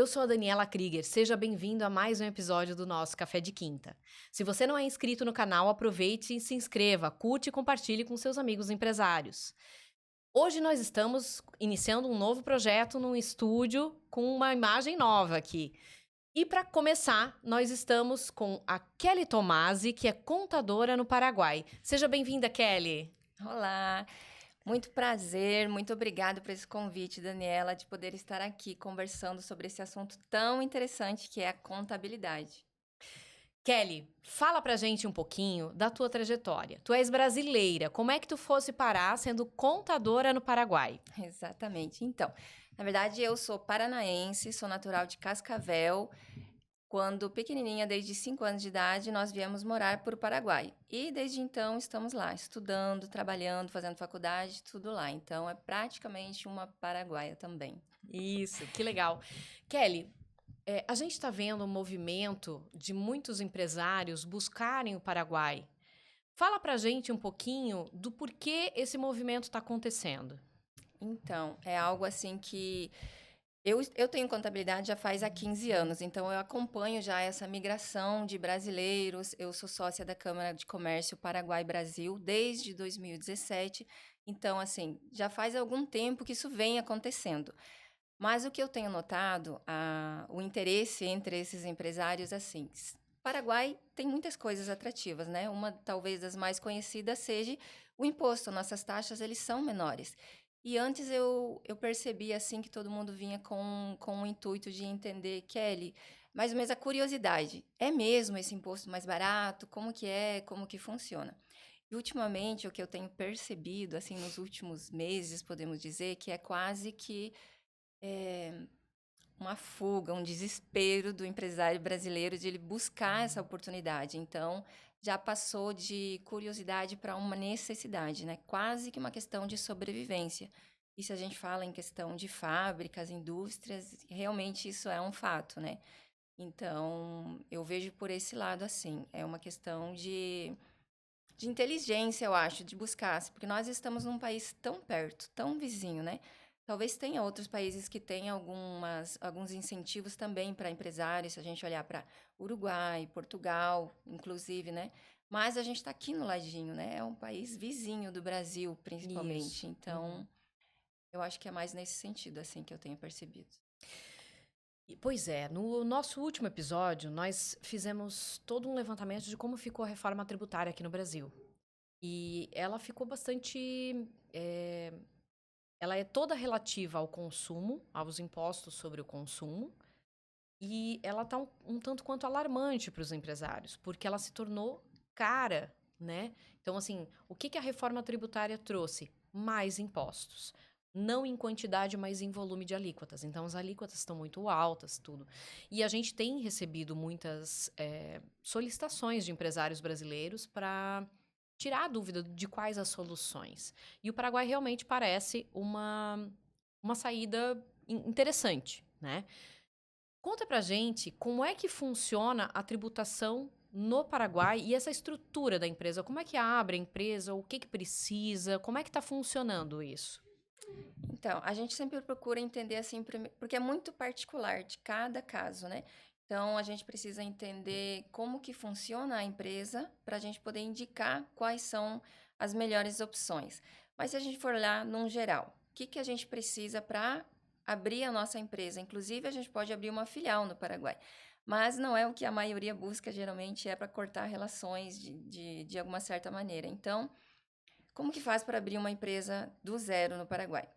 Eu sou a Daniela Krieger, seja bem-vindo a mais um episódio do nosso Café de Quinta. Se você não é inscrito no canal, aproveite e se inscreva, curte e compartilhe com seus amigos empresários. Hoje nós estamos iniciando um novo projeto num estúdio com uma imagem nova aqui. E para começar, nós estamos com a Kelly Tomasi, que é contadora no Paraguai. Seja bem-vinda, Kelly. Olá, muito prazer, muito obrigada por esse convite, Daniela, de poder estar aqui conversando sobre esse assunto tão interessante que é a contabilidade. Kelly, fala pra gente um pouquinho da tua trajetória. Tu és brasileira, como é que tu fosse parar sendo contadora no Paraguai? Exatamente. Então, na verdade, eu sou paranaense, sou natural de Cascavel. Quando pequenininha, desde 5 anos de idade, nós viemos morar para o Paraguai. E desde então estamos lá, estudando, trabalhando, fazendo faculdade, tudo lá. Então, é praticamente uma paraguaia também. Isso, que legal. Kelly, a gente está vendo um movimento de muitos empresários buscarem o Paraguai. Fala pra gente um pouquinho do porquê esse movimento está acontecendo. Então, é algo assim que eu tenho contabilidade já faz há 15 anos, então eu acompanho já essa migração de brasileiros. Eu sou sócia da Câmara de Comércio Paraguai-Brasil desde 2017. Então, assim, já faz algum tempo que isso vem acontecendo. Mas o que eu tenho notado, o interesse entre esses empresários, assim, Paraguai tem muitas coisas atrativas, né? Uma, talvez, das mais conhecidas seja o imposto. Nossas taxas, eles são menores. E antes eu percebi, assim, que todo mundo vinha com o intuito de entender, Kelly, mais ou menos a curiosidade. É mesmo esse imposto mais barato? Como que é? Como que funciona? E, ultimamente, o que eu tenho percebido, assim, nos últimos meses, podemos dizer, que é quase que uma fuga, um desespero do empresário brasileiro de ele buscar essa oportunidade. Então, já passou de curiosidade para uma necessidade, né? Quase que uma questão de sobrevivência. E se a gente fala em questão de fábricas, indústrias, realmente isso é um fato, né? Então, eu vejo por esse lado assim, é uma questão de inteligência, eu acho, de buscar, porque nós estamos num país tão perto, tão vizinho, né? Talvez tenha outros países que tenham alguns incentivos também para empresários, se a gente olhar para Uruguai, Portugal, inclusive, né? Mas a gente está aqui no ladinho, né? É um país vizinho do Brasil, Isso. principalmente. Uhum. Então, eu acho que é mais nesse sentido, assim, que eu tenho percebido. Pois é, no nosso último episódio, nós fizemos todo um levantamento de como ficou a reforma tributária aqui no Brasil. E ela ficou bastante. Ela é toda relativa ao consumo, aos impostos sobre o consumo, e ela está um tanto quanto alarmante para os empresários, porque ela se tornou cara, né? Então, assim, o que que a reforma tributária trouxe? Mais impostos. Não em quantidade, mas em volume de alíquotas. Então, as alíquotas estão muito altas, tudo. E a gente tem recebido muitas solicitações de empresários brasileiros para tirar a dúvida de quais as soluções. E o Paraguai realmente parece uma saída interessante, né? Conta pra gente como é que funciona a tributação no Paraguai e essa estrutura da empresa. Como é que abre a empresa? O que que precisa? Como é que tá funcionando isso? Então, a gente sempre procura entender assim, porque é muito particular de cada caso, né? Então, a gente precisa entender como que funciona a empresa para a gente poder indicar quais são as melhores opções. Mas se a gente for olhar num geral, o que que a gente precisa para abrir a nossa empresa? Inclusive, a gente pode abrir uma filial no Paraguai. Mas não é o que a maioria busca, geralmente é para cortar relações de alguma certa maneira. Então, como que faz para abrir uma empresa do zero no Paraguai?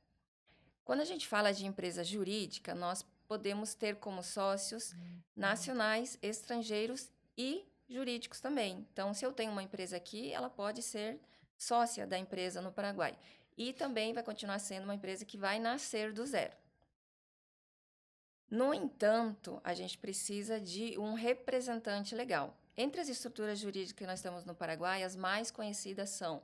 Quando a gente fala de empresa jurídica, nós podemos ter como sócios nacionais, estrangeiros e jurídicos também. Então, se eu tenho uma empresa aqui, ela pode ser sócia da empresa no Paraguai. E também vai continuar sendo uma empresa que vai nascer do zero. No entanto, a gente precisa de um representante legal. Entre as estruturas jurídicas que nós temos no Paraguai, as mais conhecidas são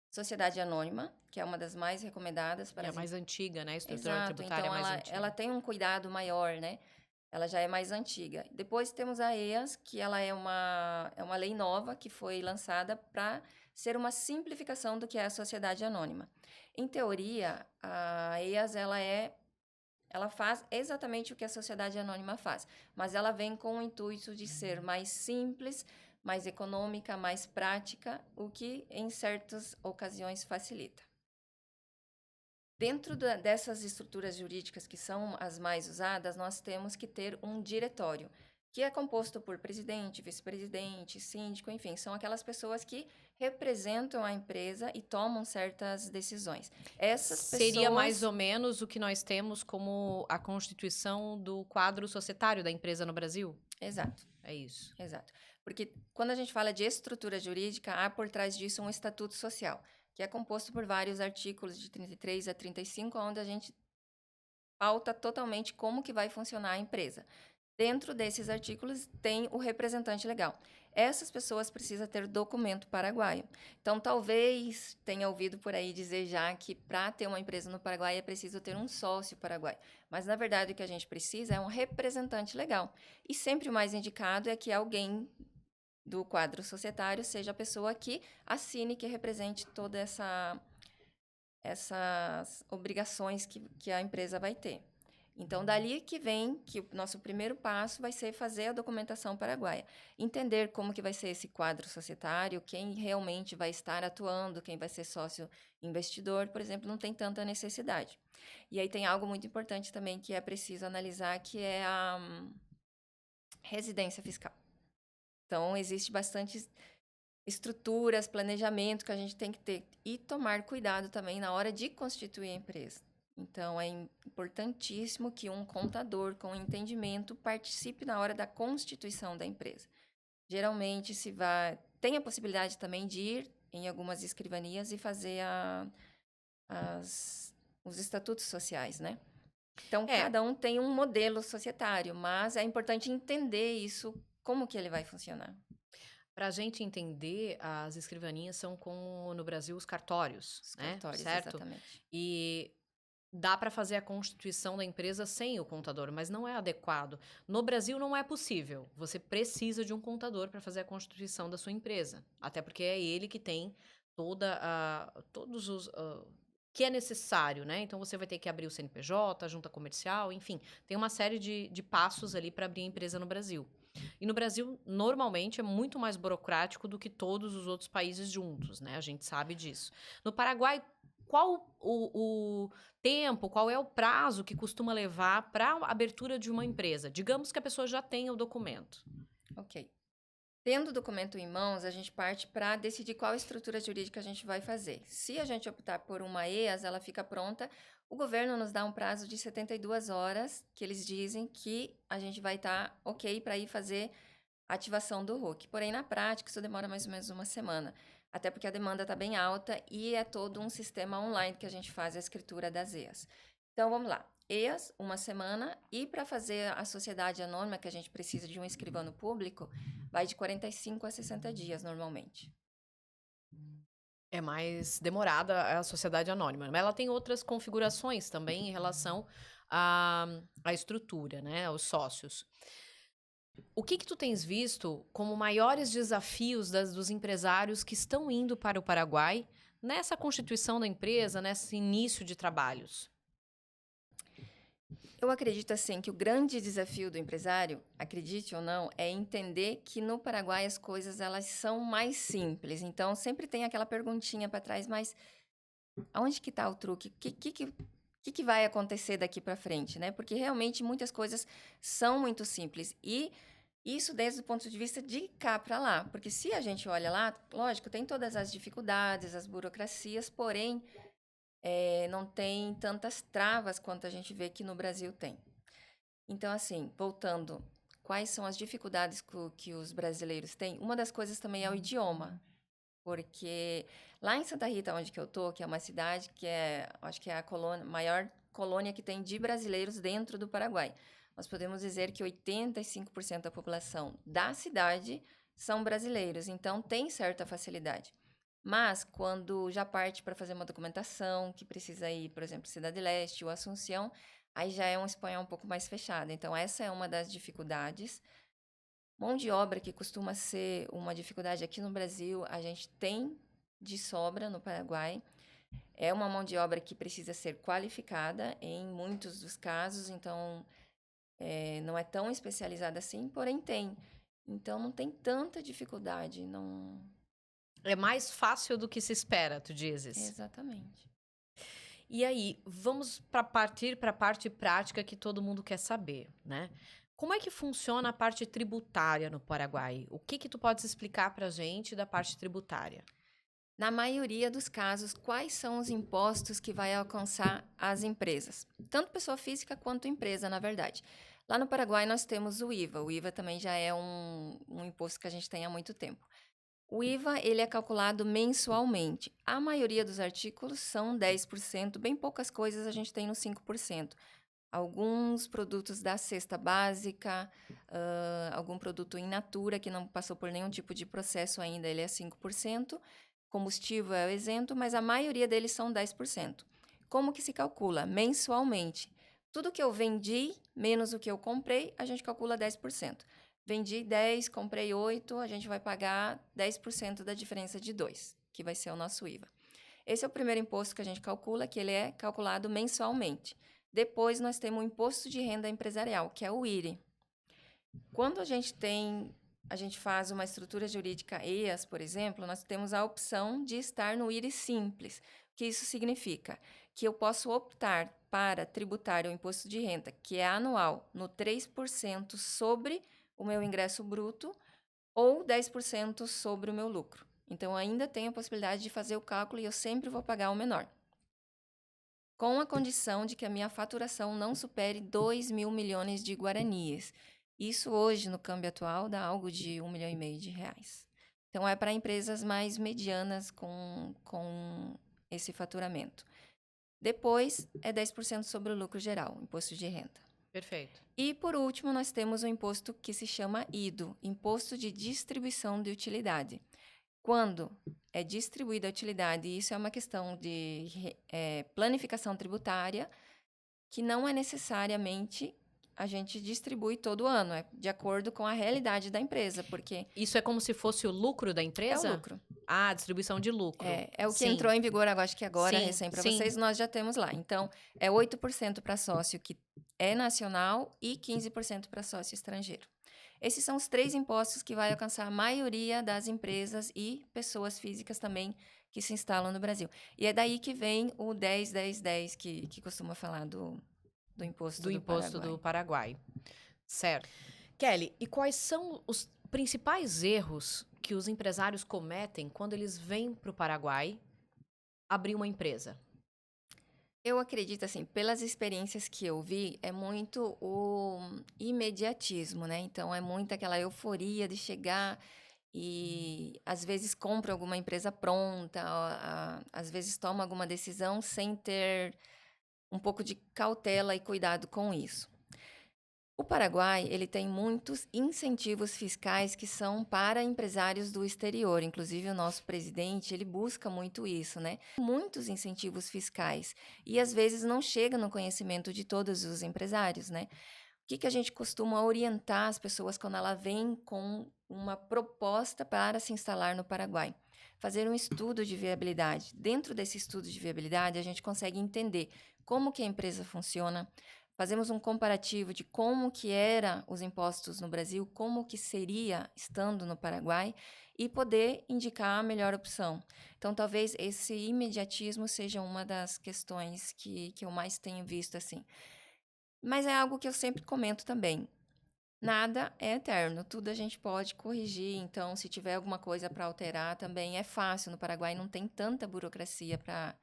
Sociedade Anônima, que é uma das mais recomendadas E para a as mais antiga, né? A estrutura Exato, tributária então mais ela antiga. tem um cuidado maior, né? Ela já é mais antiga. Depois temos a EAS, que ela é uma lei nova que foi lançada para ser uma simplificação do que é a sociedade anônima. Em teoria, a EAS ela é Ela faz exatamente o que a sociedade anônima faz, mas ela vem com o intuito de ser mais simples, mais econômica, mais prática, o que em certas ocasiões facilita. Dentro dessas estruturas jurídicas que são as mais usadas, nós temos que ter um diretório, que é composto por presidente, vice-presidente, síndico, enfim, são aquelas pessoas que representam a empresa e tomam certas decisões. Essas Seria mais pessoas. ou menos o que nós temos como a constituição do quadro societário da empresa no Brasil? Exato. É isso. Exato. Porque quando a gente fala de estrutura jurídica, há por trás disso um estatuto social, que é composto por vários artigos de 33 a 35, onde a gente pauta totalmente como que vai funcionar a empresa. Dentro desses artigos tem o representante legal. Essas pessoas precisam ter documento paraguaio. Então, talvez tenha ouvido por aí dizer já que para ter uma empresa no Paraguai é preciso ter um sócio paraguaio. Mas, na verdade, o que a gente precisa é um representante legal. E sempre o mais indicado é que alguém do quadro societário seja a pessoa que assine, que represente todas essas obrigações que a empresa vai ter. Então, dali que vem que o nosso primeiro passo vai ser fazer a documentação paraguaia. Entender como que vai ser esse quadro societário, quem realmente vai estar atuando, quem vai ser sócio investidor, por exemplo, não tem tanta necessidade. E aí tem algo muito importante também que é preciso analisar, que é a residência fiscal. Então, existe bastante estruturas, planejamento que a gente tem que ter e tomar cuidado também na hora de constituir a empresa. Então, é importantíssimo que um contador com entendimento participe na hora da constituição da empresa. Geralmente, tem a possibilidade também de ir em algumas escrivanias e fazer os estatutos sociais, né? Então, É, cada um tem um modelo societário, mas é importante entender isso, como que ele vai funcionar. para a gente entender, as escrivaninhas são como no Brasil os cartórios, Os né? cartórios, Certo? exatamente. E dá para fazer a constituição da empresa sem o contador, mas não é adequado. No Brasil não é possível. Você precisa de um contador para fazer a constituição da sua empresa, até porque é ele que tem todos os que é necessário, né? Então você vai ter que abrir o CNPJ, a junta comercial, enfim, tem uma série de passos ali para abrir a empresa no Brasil. E no Brasil, normalmente, é muito mais burocrático do que todos os outros países juntos, né? A gente sabe disso. No Paraguai, qual o tempo, qual é o prazo que costuma levar para a abertura de uma empresa? Digamos que a pessoa já tenha o documento. Ok. Tendo o documento em mãos, a gente parte para decidir qual estrutura jurídica a gente vai fazer. Se a gente optar por uma EAS, ela fica pronta. O governo nos dá um prazo de 72 horas, que eles dizem que a gente vai estar ok para ir fazer a ativação do RUC. Porém, na prática, isso demora mais ou menos uma semana. Até porque a demanda está bem alta e é todo um sistema online que a gente faz a escritura das EAS. Então, vamos lá. EAS, uma semana, e para fazer a sociedade anônima, que a gente precisa de um escrivano público, vai de 45 a 60 dias normalmente. É mais demorada a sociedade anônima, mas ela tem outras configurações também em relação à estrutura, né, aos sócios. O que tu tens visto como maiores desafios dos empresários que estão indo para o Paraguai nessa constituição da empresa, nesse início de trabalhos? Eu acredito assim que o grande desafio do empresário, acredite ou não, é entender que no Paraguai as coisas elas são mais simples. Então sempre tem aquela perguntinha para trás, mas aonde que está o truque? O que vai acontecer daqui para frente, né? Porque realmente muitas coisas são muito simples e isso desde o ponto de vista de cá para lá, porque se a gente olha lá, lógico, tem todas as dificuldades, as burocracias, porém não tem tantas travas quanto a gente vê que no Brasil tem. Então, assim, voltando, quais são as dificuldades que os brasileiros têm? Uma das coisas também é o idioma, porque lá em Santa Rita, onde que eu tô, que é uma cidade que acho que é a maior colônia que tem de brasileiros dentro do Paraguai. Nós podemos dizer que 85% da população da cidade são brasileiros, então tem certa facilidade. Mas quando já parte para fazer uma documentação, que precisa ir, por exemplo, Cidade Leste ou Assunção, aí já é um espanhol um pouco mais fechado. Então, essa é uma das dificuldades. Mão de obra, que costuma ser uma dificuldade aqui no Brasil, a gente tem de sobra no Paraguai. É uma mão de obra que precisa ser qualificada em muitos dos casos, então não é tão especializada assim, porém tem. Então não tem tanta dificuldade, não. É mais fácil do que se espera, tu dizes. Exatamente. E aí, vamos partir para a parte prática que todo mundo quer saber, né? Como é que funciona a parte tributária no Paraguai? O que tu podes explicar para a gente da parte tributária? Na maioria dos casos, quais são os impostos que vai alcançar as empresas? Tanto pessoa física quanto empresa, na verdade. Lá no Paraguai, nós temos o IVA. O IVA também já é um imposto que a gente tem há muito tempo. O IVA, ele é calculado mensualmente. A maioria dos artículos são 10%, bem poucas coisas a gente tem no 5%. Alguns produtos da cesta básica, algum produto in natura que não passou por nenhum tipo de processo ainda, ele é 5%. Combustível é o isento, mas a maioria deles são 10%. Como que se calcula? Mensualmente. Tudo que eu vendi, menos o que eu comprei, a gente calcula 10%. Vendi 10, comprei 8, a gente vai pagar 10% da diferença de 2, que vai ser o nosso IVA. Esse é o primeiro imposto que a gente calcula, que ele é calculado mensualmente. Depois, nós temos o Imposto de Renda Empresarial, que é o IRE. Quando a gente faz uma estrutura jurídica EAS, por exemplo, nós temos a opção de estar no IRE Simples. O que isso significa? Que eu posso optar para tributar o imposto de renda, que é anual, no 3% sobre o meu ingresso bruto ou 10% sobre o meu lucro. Então, ainda tenho a possibilidade de fazer o cálculo e eu sempre vou pagar o menor. Com a condição de que a minha faturação não supere 2 mil milhões de guaranias. Isso hoje, no câmbio atual, dá algo de 1,5 milhão de reais. Então, é para empresas mais medianas com esse faturamento. Depois, é 10% sobre o lucro geral, imposto de renda. Perfeito. E, por último, nós temos o imposto que se chama IDO, Imposto de Distribuição de Utilidade. Quando é distribuída a utilidade, e isso é uma questão de planificação tributária, que não é necessariamente a gente distribui todo ano, é de acordo com a realidade da empresa, porque Isso é como se fosse o lucro da é o empresa? lucro. Ah, distribuição de lucro. É o que Sim. entrou em vigor agora, acho que agora, Sim, recém para sim. vocês, nós já temos lá. Então, é 8% para sócio que é nacional e 15% para sócio estrangeiro. Esses são os 3 impostos que vai alcançar a maioria das empresas e pessoas físicas também que se instalam no Brasil. E é daí que vem o 10, 10, 10 que costuma falar do imposto Do do imposto do Paraguai. Paraguai. Certo. Kelly, e quais são os principais erros que os empresários cometem quando eles vêm para o Paraguai abrir uma empresa? Eu acredito, assim, pelas experiências que eu vi, é muito o imediatismo, né? Então, é muito aquela euforia de chegar e, às vezes, compra alguma empresa pronta, às vezes, toma alguma decisão sem ter um pouco de cautela e cuidado com isso. O Paraguai, ele tem muitos incentivos fiscais que são para empresários do exterior. Inclusive, o nosso presidente, ele busca muito isso, né? Muitos incentivos fiscais. E, às vezes, não chega no conhecimento de todos os empresários, né? O que a gente costuma orientar as pessoas quando ela vem com uma proposta para se instalar no Paraguai? Fazer um estudo de viabilidade. Dentro desse estudo de viabilidade, a gente consegue entender como que a empresa funciona. Fazemos um comparativo de como que eram os impostos no Brasil, como que seria estando no Paraguai e poder indicar a melhor opção. Então, talvez esse imediatismo seja uma das questões que eu mais tenho visto assim. Mas é algo que eu sempre comento também. Nada é eterno, tudo a gente pode corrigir. Então, se tiver alguma coisa para alterar, também é fácil. No Paraguai não tem tanta burocracia para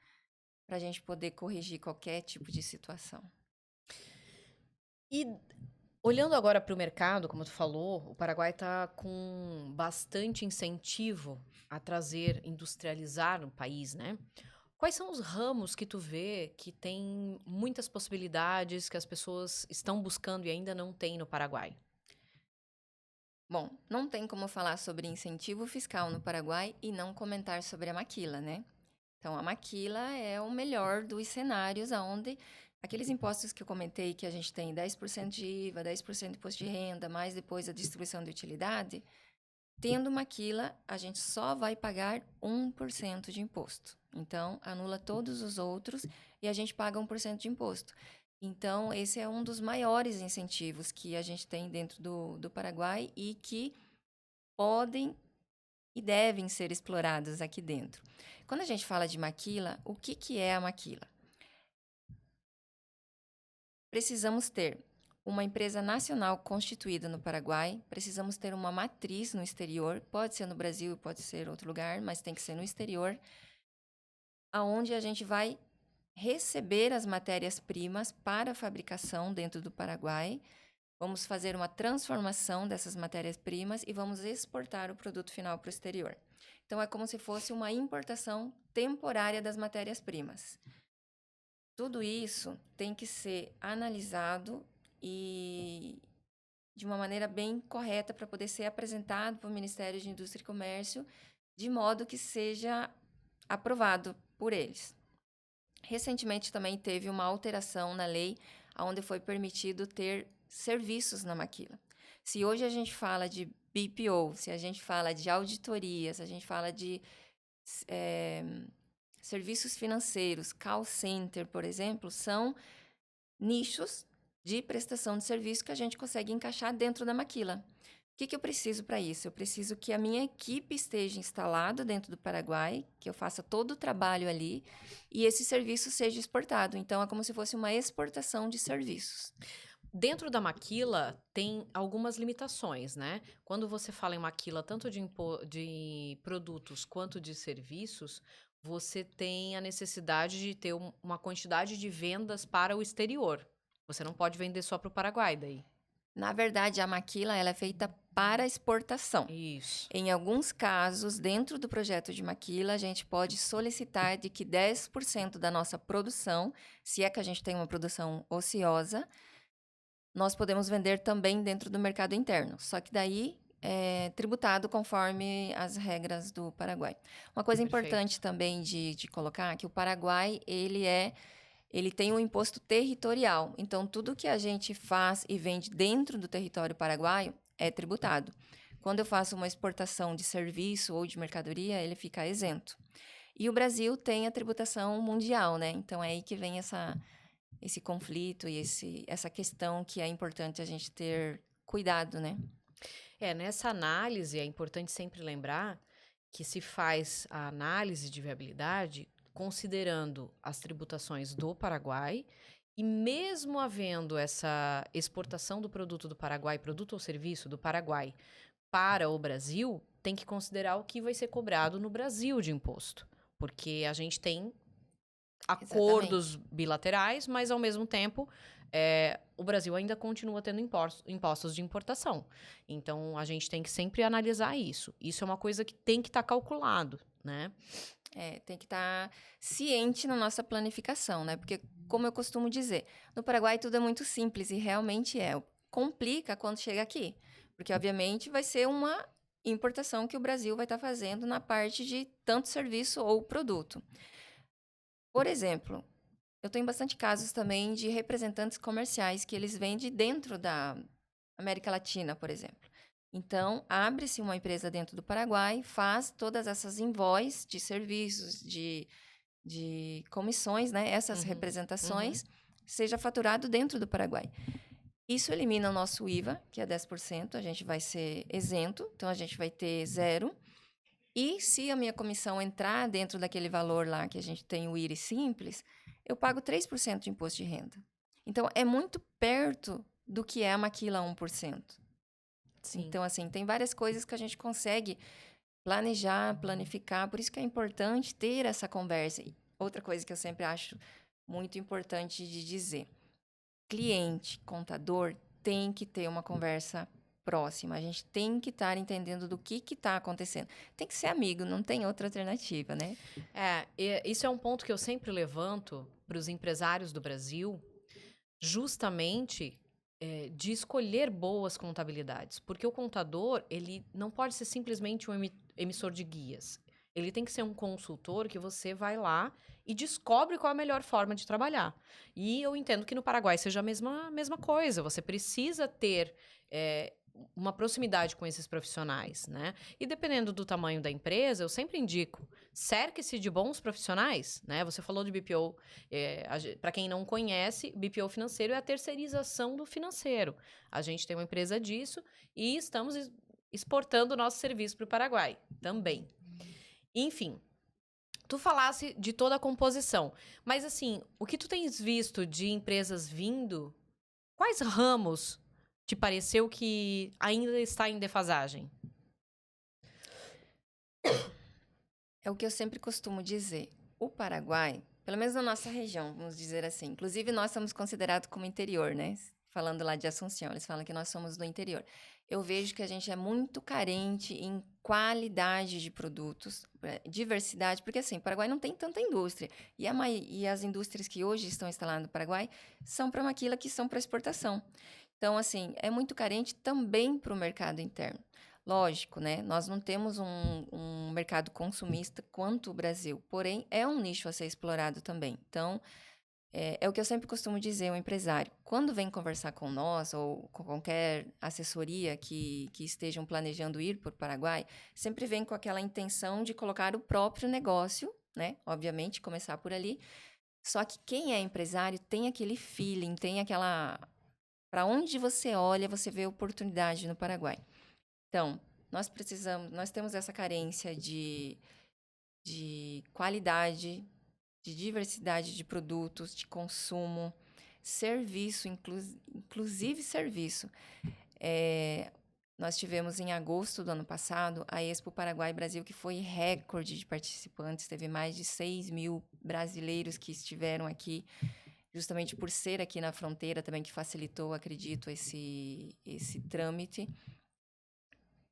a gente poder corrigir qualquer tipo de situação. E olhando agora para o mercado, como tu falou, o Paraguai está com bastante incentivo a trazer, industrializar no país, né? Quais são os ramos que tu vê que tem muitas possibilidades que as pessoas estão buscando e ainda não tem no Paraguai? Bom, não tem como falar sobre incentivo fiscal no Paraguai e não comentar sobre a maquila, né? Então, a maquila é o melhor dos cenários, onde aqueles impostos que eu comentei, que a gente tem 10% de IVA, 10% de imposto de renda, mais depois a distribuição de utilidade, Tendo maquila, a gente só vai pagar 1% de imposto. Então, anula todos os outros e a gente paga 1% de imposto. Então, esse é um dos maiores incentivos que a gente tem dentro do Paraguai e que podem e devem ser explorados aqui dentro. Quando a gente fala de maquila, o que é a maquila? Precisamos ter uma empresa nacional constituída no Paraguai, precisamos ter uma matriz no exterior, pode ser no Brasil, pode ser outro lugar, mas tem que ser no exterior, aonde a gente vai receber as matérias-primas para a fabricação dentro do Paraguai. Vamos fazer uma transformação dessas matérias-primas e vamos exportar o produto final para o exterior. Então, é como se fosse uma importação temporária das matérias-primas. Tudo isso tem que ser analisado e de uma maneira bem correta para poder ser apresentado para o Ministério de Indústria e Comércio, de modo que seja aprovado por eles. Recentemente também teve uma alteração na lei, onde foi permitido ter serviços na maquila. Se hoje a gente fala de BPO, se a gente fala de auditoria, se a gente fala de serviços financeiros, call center, por exemplo, são nichos de prestação de serviço que a gente consegue encaixar dentro da maquila. O que eu preciso para isso? Eu preciso que a minha equipe esteja instalada dentro do Paraguai, que eu faça todo o trabalho ali e esse serviço seja exportado. Então, é como se fosse uma exportação de serviços. Dentro da maquila tem algumas limitações, né? Quando você fala em maquila, tanto de produtos quanto de serviços, você tem a necessidade de ter uma quantidade de vendas para o exterior. Você não pode vender só para o Paraguai daí. Na verdade, a maquila ela é feita para exportação. Isso. Em alguns casos, dentro do projeto de maquila, a gente pode solicitar de que 10% da nossa produção, se é que a gente tem uma produção ociosa, nós podemos vender também dentro do mercado interno. Só que daí é tributado conforme as regras do Paraguai. Uma coisa Perfeito. importante também de colocar é que o Paraguai, ele tem um imposto territorial. Então, tudo que a gente faz e vende dentro do território paraguaio é tributado. Quando eu faço uma exportação de serviço ou de mercadoria, ele fica isento. E o Brasil tem a tributação mundial, né? Então, é aí que vem esse conflito e essa questão que é importante a gente ter cuidado, né? Nessa análise é importante sempre lembrar que se faz a análise de viabilidade considerando as tributações do Paraguai e mesmo havendo essa exportação do produto do Paraguai, produto ou serviço do Paraguai para o Brasil, tem que considerar o que vai ser cobrado no Brasil de imposto, porque a gente tem acordos Exatamente. bilaterais, mas ao mesmo tempo o Brasil ainda continua tendo impostos de importação. Então a gente tem que sempre analisar isso. Isso é uma coisa que tem que estar calculado, né? Tem que estar ciente na nossa planificação, né? Porque, como eu costumo dizer, no Paraguai tudo é muito simples e realmente é. Complica quando chega aqui, porque, obviamente, vai ser uma importação que o Brasil vai estar fazendo na parte de tanto serviço ou produto. Por exemplo, eu tenho bastante casos também de representantes comerciais que eles vendem dentro da América Latina, por exemplo. Então, abre-se uma empresa dentro do Paraguai, faz todas essas invoices de serviços, de comissões, né? Essas representações, seja faturado dentro do Paraguai. Isso elimina o nosso IVA, que é 10%, a gente vai ser isento, então a gente vai ter zero. E se a minha comissão entrar dentro daquele valor lá que a gente tem o IRI simples, eu pago 3% de imposto de renda. Então, é muito perto do que é a maquila 1%. Sim. Então, assim, tem várias coisas que a gente consegue planejar, planificar, por isso que é importante ter essa conversa. E outra coisa que eu sempre acho muito importante de dizer: cliente, contador, tem que ter uma conversa próxima. A gente tem que estar entendendo do que está acontecendo. Tem que ser amigo, não tem outra alternativa, né? Isso é um ponto que eu sempre levanto para os empresários do Brasil, justamente de escolher boas contabilidades. Porque o contador, ele não pode ser simplesmente um emissor de guias. Ele tem que ser um consultor que você vai lá e descobre qual é a melhor forma de trabalhar. E eu entendo que no Paraguai seja a mesma coisa. Você precisa ter uma proximidade com esses profissionais, né? E dependendo do tamanho da empresa, eu sempre indico, cerque-se de bons profissionais, né? Você falou de BPO, para quem não conhece, BPO financeiro é a terceirização do financeiro. A gente tem uma empresa disso e estamos exportando o nosso serviço para o Paraguai também. Enfim, tu falasse de toda a composição, mas assim, o que tu tens visto de empresas vindo, quais ramos te pareceu que ainda está em defasagem? É o que eu sempre costumo dizer. O Paraguai, pelo menos na nossa região, vamos dizer assim. Inclusive, nós somos considerados como interior, né? Falando lá de Assunção, eles falam que nós somos do interior. Eu vejo que a gente é muito carente em qualidade de produtos, diversidade, porque assim, o Paraguai não tem tanta indústria. E as indústrias que hoje estão instaladas no Paraguai são para maquila que são para exportação. Então, assim, é muito carente também para o mercado interno. Lógico, né? Nós não temos um mercado consumista quanto o Brasil, porém é um nicho a ser explorado também. Então, é o que eu sempre costumo dizer ao empresário. Quando vem conversar com nós ou com qualquer assessoria que estejam planejando ir para o Paraguai, sempre vem com aquela intenção de colocar o próprio negócio, né? Obviamente, começar por ali. Só que quem é empresário tem aquele feeling, tem aquela... Para onde você olha, você vê oportunidade no Paraguai. Então, nós temos essa carência de qualidade, de diversidade de produtos, de consumo, serviço, inclusive serviço. Nós tivemos em agosto do ano passado a Expo Paraguai Brasil, que foi recorde de participantes, teve mais de 6 mil brasileiros que estiveram aqui, justamente por ser aqui na fronteira também, que facilitou, acredito, esse trâmite.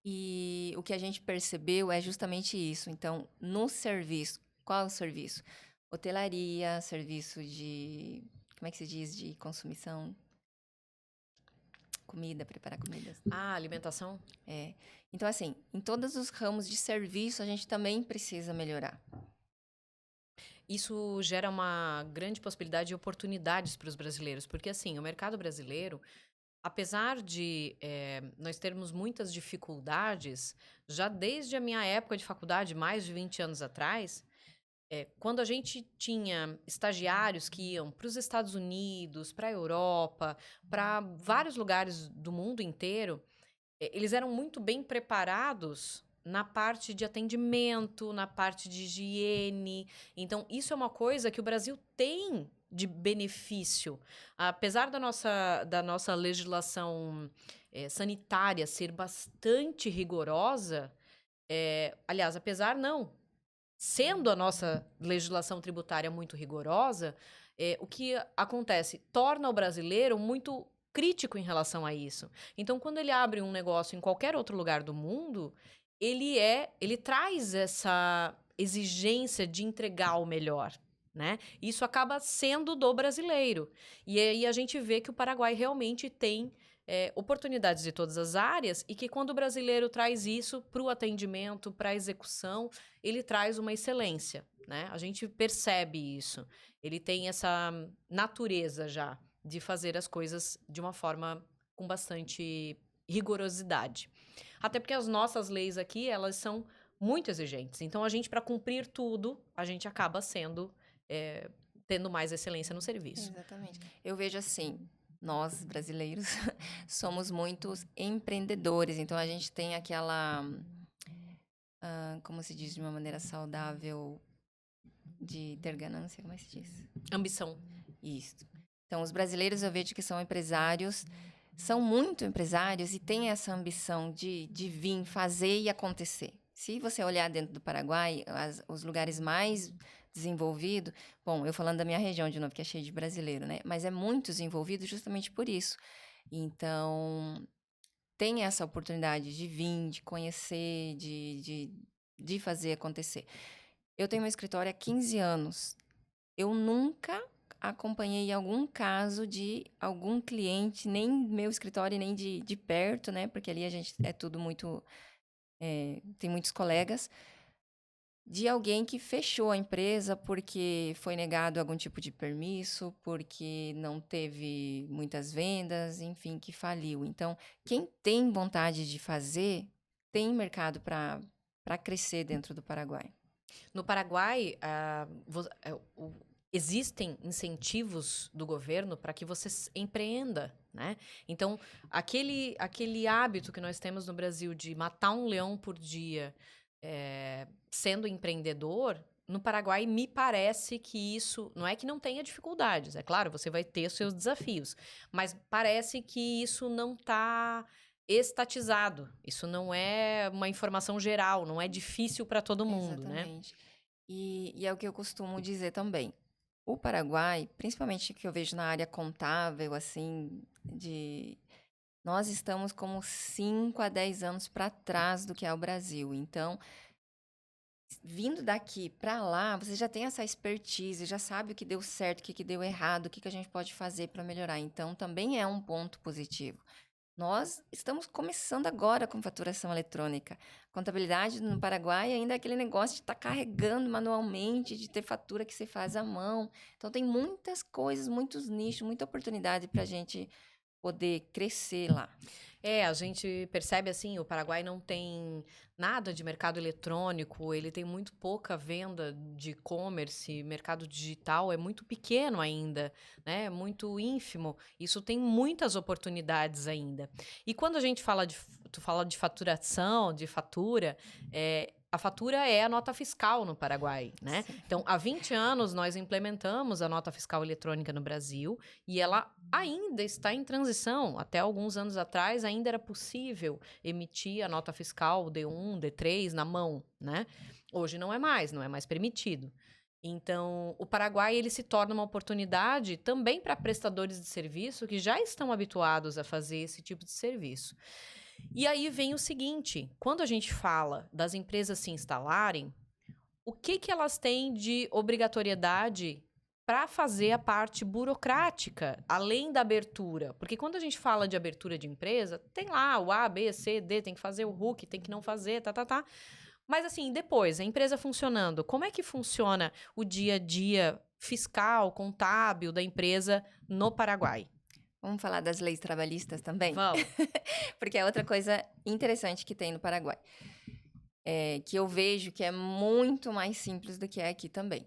E o que a gente percebeu é justamente isso. Então, no serviço, qual é o serviço? Hotelaria, serviço de, como é que se diz, de consumição, comida, preparar comidas. Ah, alimentação? É. Então, assim, em todos os ramos de serviço, a gente também precisa melhorar. Isso gera uma grande possibilidade de oportunidades para os brasileiros, porque assim, o mercado brasileiro, apesar de nós termos muitas dificuldades, já desde a minha época de faculdade, mais de 20 anos atrás, quando a gente tinha estagiários que iam para os Estados Unidos, para a Europa, para vários lugares do mundo inteiro, eles eram muito bem preparados na parte de atendimento, na parte de higiene. Então, isso é uma coisa que o Brasil tem de benefício. Apesar da nossa legislação sanitária ser bastante rigorosa, aliás, apesar não, sendo a nossa legislação tributária muito rigorosa, o que acontece? Torna o brasileiro muito crítico em relação a isso. Então, quando ele abre um negócio em qualquer outro lugar do mundo, ele traz essa exigência de entregar o melhor, né? Isso acaba sendo do brasileiro. E aí a gente vê que o Paraguai realmente tem oportunidades de todas as áreas e que quando o brasileiro traz isso para o atendimento, para a execução, ele traz uma excelência, né? A gente percebe isso. Ele tem essa natureza já de fazer as coisas de uma forma com bastante rigorosidade. Até porque as nossas leis aqui, elas são muito exigentes. Então, a gente, para cumprir tudo, a gente acaba tendo mais excelência no serviço. Exatamente. Eu vejo assim, nós brasileiros somos muitos empreendedores, então a gente tem aquela, como se diz de uma maneira saudável, de ter ganância, como é que se diz? Ambição. Isso. Então, os brasileiros eu vejo que são empresários, são muito empresários e têm essa ambição de vir fazer e acontecer. Se você olhar dentro do Paraguai, os lugares mais desenvolvidos, bom, eu falando da minha região de novo, que é cheio de brasileiro, né? Mas é muito desenvolvido justamente por isso. Então, tem essa oportunidade de vir, de conhecer, de fazer acontecer. Eu tenho meu escritório há 15 anos. Eu nunca acompanhei algum caso de algum cliente, nem meu escritório, nem de perto, né? Porque ali a gente é tudo muito... tem muitos colegas. de alguém que fechou a empresa porque foi negado algum tipo de permisso, porque não teve muitas vendas, enfim, que faliu. Então, quem tem vontade de fazer, tem mercado para crescer dentro do Paraguai. No Paraguai, existem incentivos do governo para que você empreenda, né? Então, aquele hábito que nós temos no Brasil de matar um leão por dia, sendo empreendedor, no Paraguai me parece que isso não é que não tenha dificuldades, é claro, você vai ter os seus desafios, mas parece que isso não está estatizado. Isso não é uma informação geral, não é difícil para todo mundo, né? Exatamente. E é o que eu costumo dizer também. O Paraguai, principalmente que eu vejo na área contábil, assim, nós estamos como 5 a 10 anos para trás do que é o Brasil. Então, vindo daqui para lá, você já tem essa expertise, já sabe o que deu certo, o que deu errado, o que a gente pode fazer para melhorar. Então, também é um ponto positivo. Nós estamos começando agora com faturação eletrônica. Contabilidade no Paraguai ainda é aquele negócio de estar carregando manualmente, de ter fatura que você faz à mão. Então, tem muitas coisas, muitos nichos, muita oportunidade para a gente poder crescer lá. A gente percebe assim, o Paraguai não tem nada de mercado eletrônico, ele tem muito pouca venda de e-commerce, mercado digital é muito pequeno ainda, né? Muito ínfimo. Isso tem muitas oportunidades ainda. E quando a gente fala tu fala de faturação, de fatura, a fatura é a nota fiscal no Paraguai, né? Sim. Então, há 20 anos nós implementamos a nota fiscal eletrônica no Brasil e ela ainda está em transição. Até alguns anos atrás ainda era possível emitir a nota fiscal D1, D3 na mão, né? Hoje não é mais permitido. Então, o Paraguai ele se torna uma oportunidade também para prestadores de serviço que já estão habituados a fazer esse tipo de serviço. E aí vem o seguinte, quando a gente fala das empresas se instalarem, o que elas têm de obrigatoriedade para fazer a parte burocrática, além da abertura? Porque quando a gente fala de abertura de empresa, tem lá o A, B, C, D, tem que fazer o RUC, tem que não fazer, tá. Mas assim, depois, a empresa funcionando, como é que funciona o dia a dia fiscal, contábil da empresa no Paraguai? Vamos falar das leis trabalhistas também? Vamos. Porque é outra coisa interessante que tem no Paraguai. Que eu vejo que é muito mais simples do que é aqui também.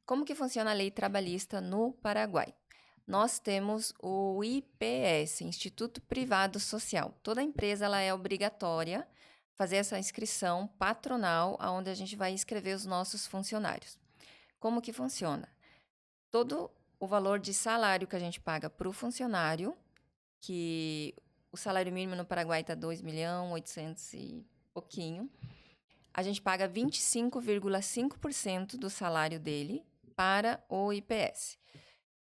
Como que funciona a lei trabalhista no Paraguai? Nós temos o IPS, Instituto Privado Social. Toda empresa ela é obrigatória fazer essa inscrição patronal, onde a gente vai inscrever os nossos funcionários. Como que funciona? Todo o valor de salário que a gente paga para o funcionário, que o salário mínimo no Paraguai está 2.800.000 e pouquinho, a gente paga 25,5% do salário dele para o IPS.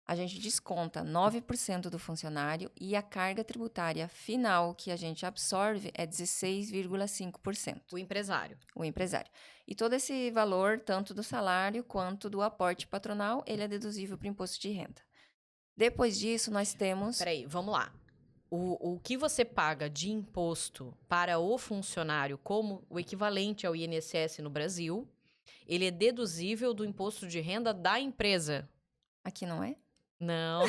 A gente desconta 9% do funcionário e a carga tributária final que a gente absorve é 16,5%. O empresário. O empresário. E todo esse valor, tanto do salário quanto do aporte patronal, ele é deduzível para o imposto de renda. Depois disso, nós temos... Peraí, vamos lá. O que você paga de imposto para o funcionário como o equivalente ao INSS no Brasil, ele é deduzível do imposto de renda da empresa. Aqui não é? Não.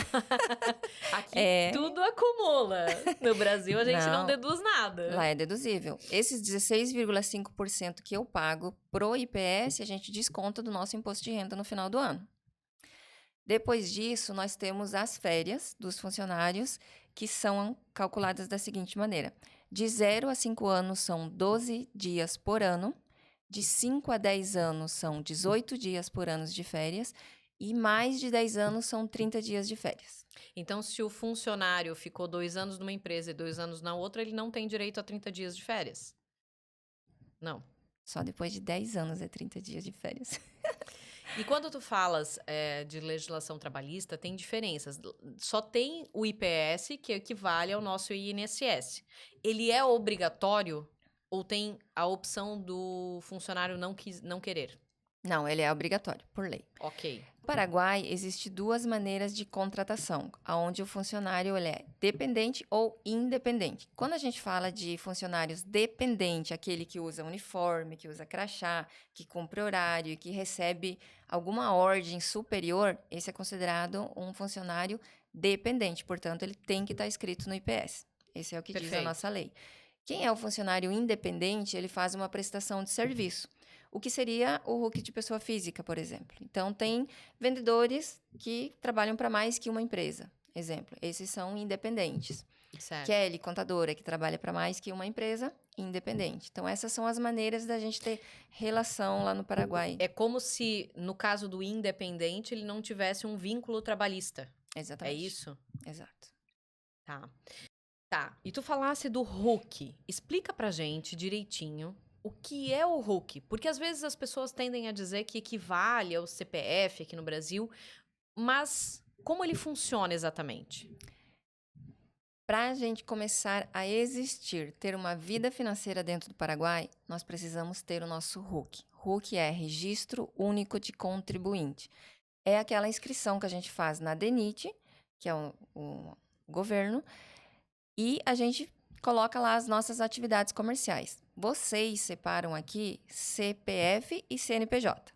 Aqui tudo acumula. No Brasil a gente não deduz nada. Lá é deduzível. Esses 16,5% que eu pago pro IPS, a gente desconta do nosso imposto de renda no final do ano. Depois disso, nós temos as férias dos funcionários, que são calculadas da seguinte maneira. De 0 a 5 anos são 12 dias por ano, de 5 a 10 anos são 18 dias por ano de férias, e mais de 10 anos são 30 dias de férias. Então, se o funcionário ficou 2 anos numa empresa e 2 anos na outra, ele não tem direito a 30 dias de férias? Não. Só depois de 10 anos é 30 dias de férias. E quando tu falas de legislação trabalhista, tem diferenças. Só tem o IPS, que equivale ao nosso INSS. Ele é obrigatório ou tem a opção do funcionário não querer? Não, ele é obrigatório, por lei. Ok. No Paraguai, existe duas maneiras de contratação, onde o funcionário ele é dependente ou independente. Quando a gente fala de funcionários dependente, aquele que usa uniforme, que usa crachá, que cumpre horário e que recebe alguma ordem superior, esse é considerado um funcionário dependente. Portanto, ele tem que estar inscrito no IPS. Esse é o que diz a Perfeito. nossa lei. Quem é o funcionário independente, ele faz uma prestação de serviço. O que seria o RUC de pessoa física, por exemplo. Então, tem vendedores que trabalham para mais que uma empresa. Exemplo, esses são independentes. Certo. Kelly, contadora, que trabalha para mais que uma empresa, independente. Então, essas são as maneiras da gente ter relação lá no Paraguai. É como se, no caso do independente, ele não tivesse um vínculo trabalhista. É Exatamente. isso? Exato. Tá. Tá. E tu falasse do RUC. Explica pra gente direitinho o que é o RUC. Porque às vezes as pessoas tendem a dizer que equivale ao CPF aqui no Brasil, mas como ele funciona exatamente? Para a gente começar a existir, ter uma vida financeira dentro do Paraguai, nós precisamos ter o nosso RUC. RUC é Registro Único de Contribuinte. É aquela inscrição que a gente faz na DENIT, que é o governo, e a gente coloca lá as nossas atividades comerciais. Vocês separam aqui CPF e CNPJ.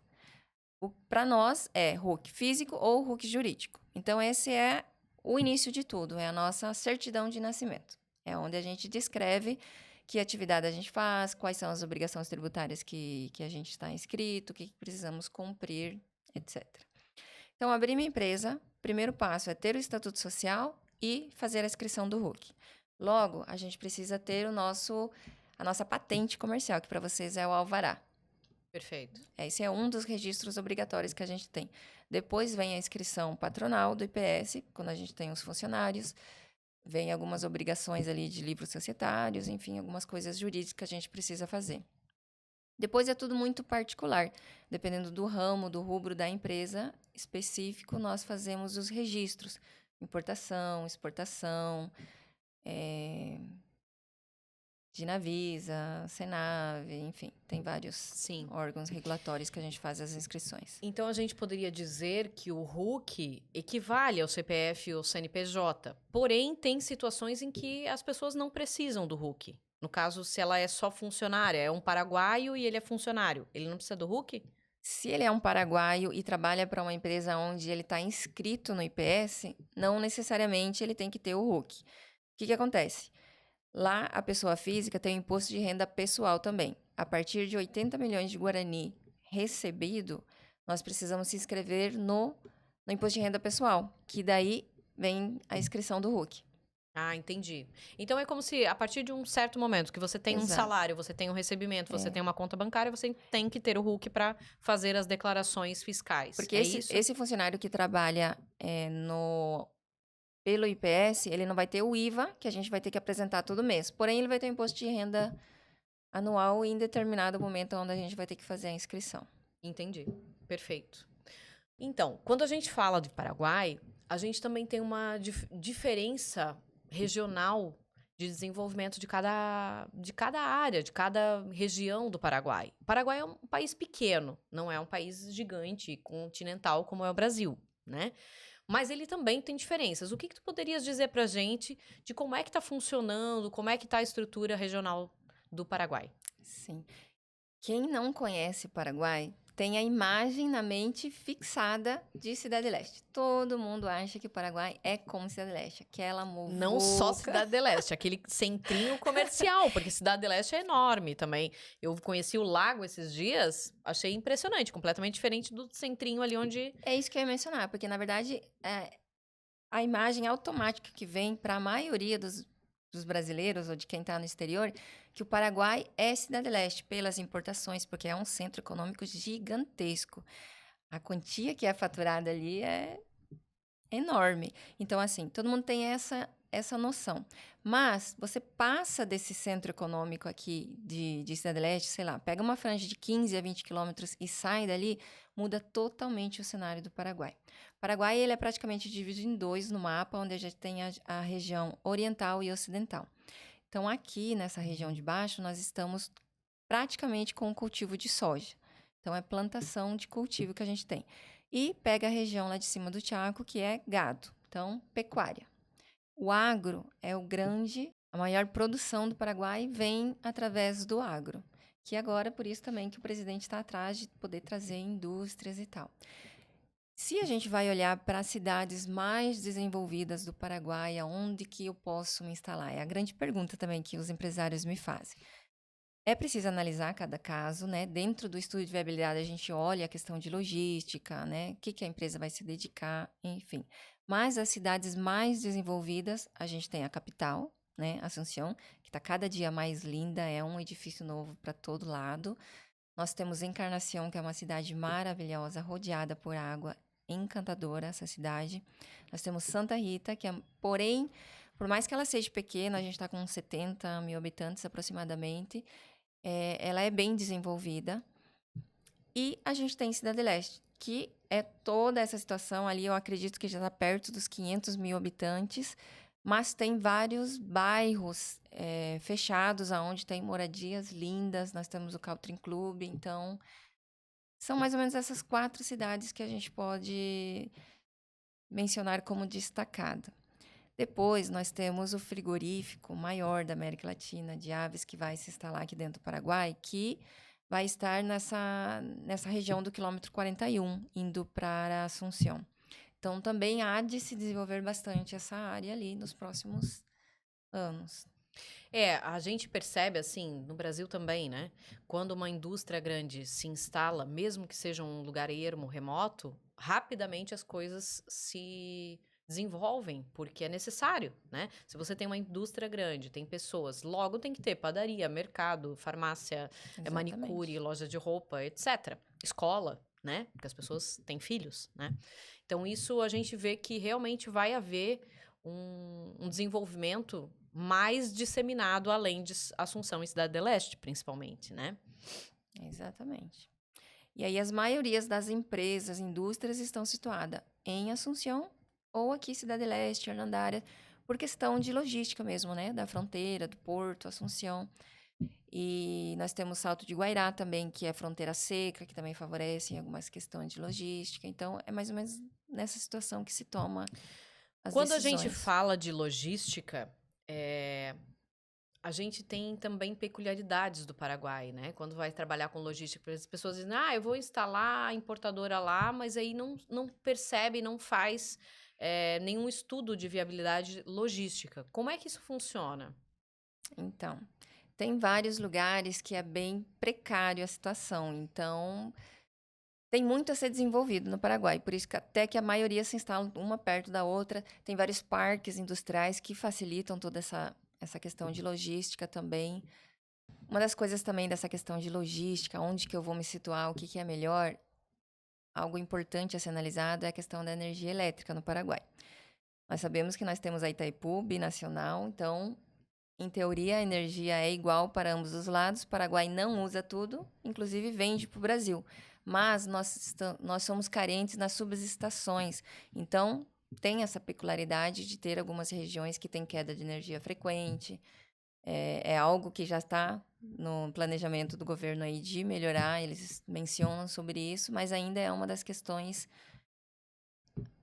Para nós é RUC físico ou RUC jurídico. Então, esse é o início de tudo, é a nossa certidão de nascimento. É onde a gente descreve que atividade a gente faz, quais são as obrigações tributárias que a gente está inscrito, o que precisamos cumprir, etc. Então, abrir minha empresa, primeiro passo é ter o estatuto social e fazer a inscrição do RUC. Logo, a gente precisa ter a nossa patente comercial, que para vocês é o alvará. Perfeito. Esse é um dos registros obrigatórios que a gente tem. Depois vem a inscrição patronal do IPS, quando a gente tem os funcionários. Vem algumas obrigações ali de livros societários, enfim, algumas coisas jurídicas que a gente precisa fazer. Depois é tudo muito particular. Dependendo do ramo, do rubro da empresa específico, nós fazemos os registros. Importação, exportação, Ginavisa, Senave, enfim, tem vários Sim. órgãos regulatórios que a gente faz as inscrições. Então a gente poderia dizer que o RUC equivale ao CPF ou CNPJ. Porém, tem situações em que as pessoas não precisam do RUC. No caso, se ela é só funcionária, é um paraguaio e ele é funcionário, ele não precisa do RUC? Se ele é um paraguaio e trabalha para uma empresa onde ele está inscrito no IPS, não necessariamente ele tem que ter o RUC. O que acontece? Lá, a pessoa física tem o imposto de renda pessoal também. A partir de 80 milhões de guarani recebido, nós precisamos se inscrever no imposto de renda pessoal, que daí vem a inscrição do RUC. Ah, entendi. Então é como se, a partir de um certo momento, que você tem um Exato. salário, você tem um recebimento, você tem uma conta bancária, você tem que ter o RUC para fazer as declarações fiscais. Porque é isso? esse funcionário que trabalha pelo IPS, ele não vai ter o IVA, que a gente vai ter que apresentar todo mês. Porém, ele vai ter o imposto de renda anual em determinado momento onde a gente vai ter que fazer a inscrição. Entendi. Perfeito. Então, quando a gente fala de Paraguai, a gente também tem uma diferença regional de desenvolvimento de cada área, de cada região do Paraguai. O Paraguai é um país pequeno, não é um país gigante, continental como é o Brasil, né? Mas ele também tem diferenças. O que tu poderias dizer pra gente de como é que tá funcionando, como é que tá a estrutura regional do Paraguai? Sim. Quem não conhece o Paraguai tem a imagem na mente fixada de Cidade Leste. Todo mundo acha que o Paraguai é como Cidade Leste, aquela muvuca. Não só Cidade Leste, aquele centrinho comercial, porque Cidade Leste é enorme também. Eu conheci o lago esses dias, achei impressionante, completamente diferente do centrinho ali onde... É isso que eu ia mencionar, porque na verdade a imagem automática que vem para a maioria dos brasileiros ou de quem está no exterior, que o Paraguai é Cidade Leste pelas importações, porque é um centro econômico gigantesco. A quantia que é faturada ali é enorme. Então, assim, todo mundo tem essa noção. Mas você passa desse centro econômico aqui de Cidade Leste, sei lá, pega uma franja de 15 a 20 quilômetros e sai dali, muda totalmente o cenário do Paraguai. O Paraguai ele é praticamente dividido em dois no mapa, onde a gente tem a região oriental e ocidental. Então, aqui nessa região de baixo, nós estamos praticamente com o cultivo de soja. Então, é plantação de cultivo que a gente tem. E pega a região lá de cima do Chaco, que é gado. Então, pecuária. O agro é a maior produção do Paraguai vem através do agro. Que agora, por isso também que o presidente está atrás de poder trazer indústrias e tal. Se a gente vai olhar para as cidades mais desenvolvidas do Paraguai, aonde que eu posso me instalar? É a grande pergunta também que os empresários me fazem. É preciso analisar cada caso, né? Dentro do estudo de viabilidade, a gente olha a questão de logística, né? O que que a empresa vai se dedicar, enfim. Mas as cidades mais desenvolvidas, a gente tem a capital, né? Assunção, que está cada dia mais linda, é um edifício novo para todo lado. Nós temos Encarnação, que é uma cidade maravilhosa, rodeada por água, encantadora essa cidade. Nós temos Santa Rita, porém, por mais que ela seja pequena, a gente está com uns 70 mil habitantes aproximadamente, ela é bem desenvolvida. E a gente tem Cidade Leste, que é toda essa situação ali, eu acredito que já está perto dos 500 mil habitantes, mas tem vários bairros fechados, onde tem moradias lindas. Nós temos o Caltrim Club, então são mais ou menos essas 4 cidades que a gente pode mencionar como destacada. Depois, nós temos o frigorífico maior da América Latina de aves que vai se instalar aqui dentro do Paraguai, que vai estar nessa região do quilômetro 41, indo para Assunção. Então, também há de se desenvolver bastante essa área ali nos próximos anos. A gente percebe, assim, no Brasil também, né? Quando uma indústria grande se instala, mesmo que seja um lugar ermo, remoto, rapidamente as coisas se desenvolvem, porque é necessário, né? Se você tem uma indústria grande, tem pessoas, logo tem que ter padaria, mercado, farmácia, manicure, Exatamente. loja de roupa, etc. Escola, né? Porque as pessoas têm filhos, né? Então, isso a gente vê que realmente vai haver um desenvolvimento mais disseminado além de Assunção e Cidade do Leste, principalmente, né? Exatamente. E aí as maiorias das empresas, indústrias estão situadas em Assunção ou aqui Cidade Leste, Arnandária, por questão de logística mesmo, né? Da fronteira, do porto, Assunção. E nós temos Salto de Guairá também, que é fronteira seca, que também favorece em algumas questões de logística. Então, é mais ou menos nessa situação que se toma as Quando a gente decisões. fala de logística, a gente tem também peculiaridades do Paraguai, né? Quando vai trabalhar com logística, as pessoas dizem, eu vou instalar a importadora lá, mas aí não percebe, não faz nenhum estudo de viabilidade logística. Como é que isso funciona? Então, tem vários lugares que é bem precário a situação. Então, tem muito a ser desenvolvido no Paraguai, por isso que até que a maioria se instala uma perto da outra. Tem vários parques industriais que facilitam toda essa questão de logística também. Uma das coisas também dessa questão de logística, onde que eu vou me situar, o que que é melhor, algo importante a ser analisado é a questão da energia elétrica no Paraguai. Nós sabemos que nós temos a Itaipu binacional, então, em teoria, a energia é igual para ambos os lados. O Paraguai não usa tudo, inclusive vende para o Brasil. Mas nós somos carentes nas subestações. Então, tem essa peculiaridade de ter algumas regiões que têm queda de energia frequente. É algo que já está no planejamento do governo aí de melhorar. Eles mencionam sobre isso, mas ainda é uma das questões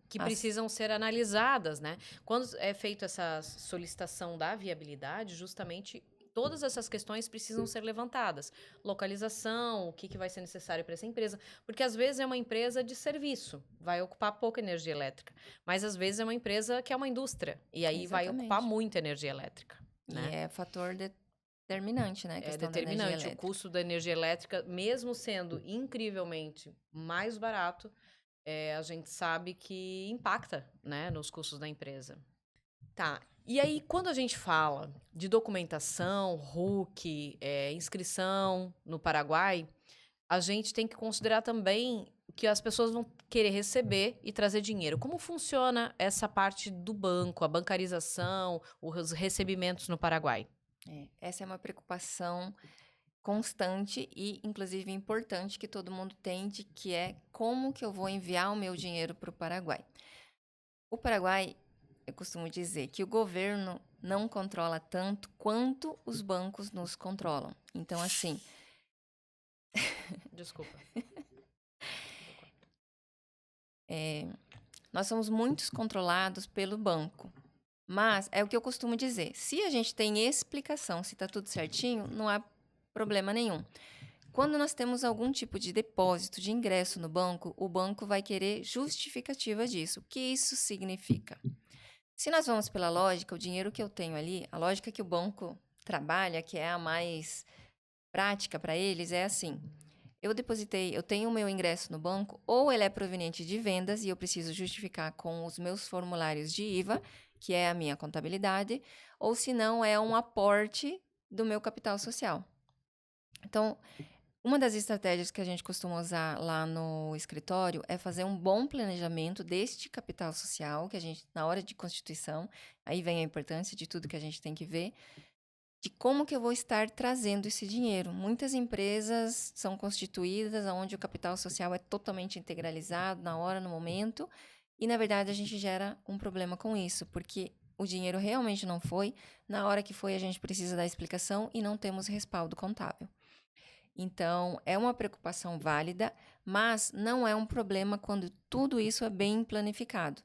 Que precisam ser analisadas, né? Quando é feita essa solicitação da viabilidade, justamente todas essas questões precisam ser levantadas. Localização, o que vai ser necessário para essa empresa, porque às vezes é uma empresa de serviço, vai ocupar pouca energia elétrica, mas às vezes é uma empresa que é uma indústria, e aí vai ocupar Exatamente. muita energia elétrica, E né? é fator determinante, né? A É questão da energia determinante. O elétrica. custo da energia elétrica, mesmo sendo incrivelmente mais barato, a gente sabe que impacta, né, nos custos da empresa. Tá. E aí, quando a gente fala de documentação, RUC, inscrição no Paraguai, a gente tem que considerar também que as pessoas vão querer receber e trazer dinheiro. Como funciona essa parte do banco, a bancarização, os recebimentos no Paraguai? Essa é uma preocupação constante e, inclusive, importante que todo mundo tem de que é como que eu vou enviar o meu dinheiro para o Paraguai. O Paraguai, eu costumo dizer que o governo não controla tanto quanto os bancos nos controlam. Então, assim, Desculpa. Nós somos muito controlados pelo banco. Mas é o que eu costumo dizer. Se a gente tem explicação, se está tudo certinho, não há problema nenhum. Quando nós temos algum tipo de depósito, de ingresso no banco, o banco vai querer justificativa disso. O que isso significa? Se nós vamos pela lógica, o dinheiro que eu tenho ali, a lógica que o banco trabalha, que é a mais prática para eles, é assim: eu depositei, eu tenho o meu ingresso no banco, ou ele é proveniente de vendas e eu preciso justificar com os meus formulários de IVA, que é a minha contabilidade, ou se não é um aporte do meu capital social. Então, uma das estratégias que a gente costuma usar lá no escritório é fazer um bom planejamento deste capital social, que a gente, na hora de constituição, aí vem a importância de tudo que a gente tem que ver, de como que eu vou estar trazendo esse dinheiro. Muitas empresas são constituídas onde o capital social é totalmente integralizado na hora, no momento, e na verdade a gente gera um problema com isso, porque o dinheiro realmente não foi, na hora que foi a gente precisa dar explicação e não temos respaldo contábil. Então, é uma preocupação válida, mas não é um problema quando tudo isso é bem planificado.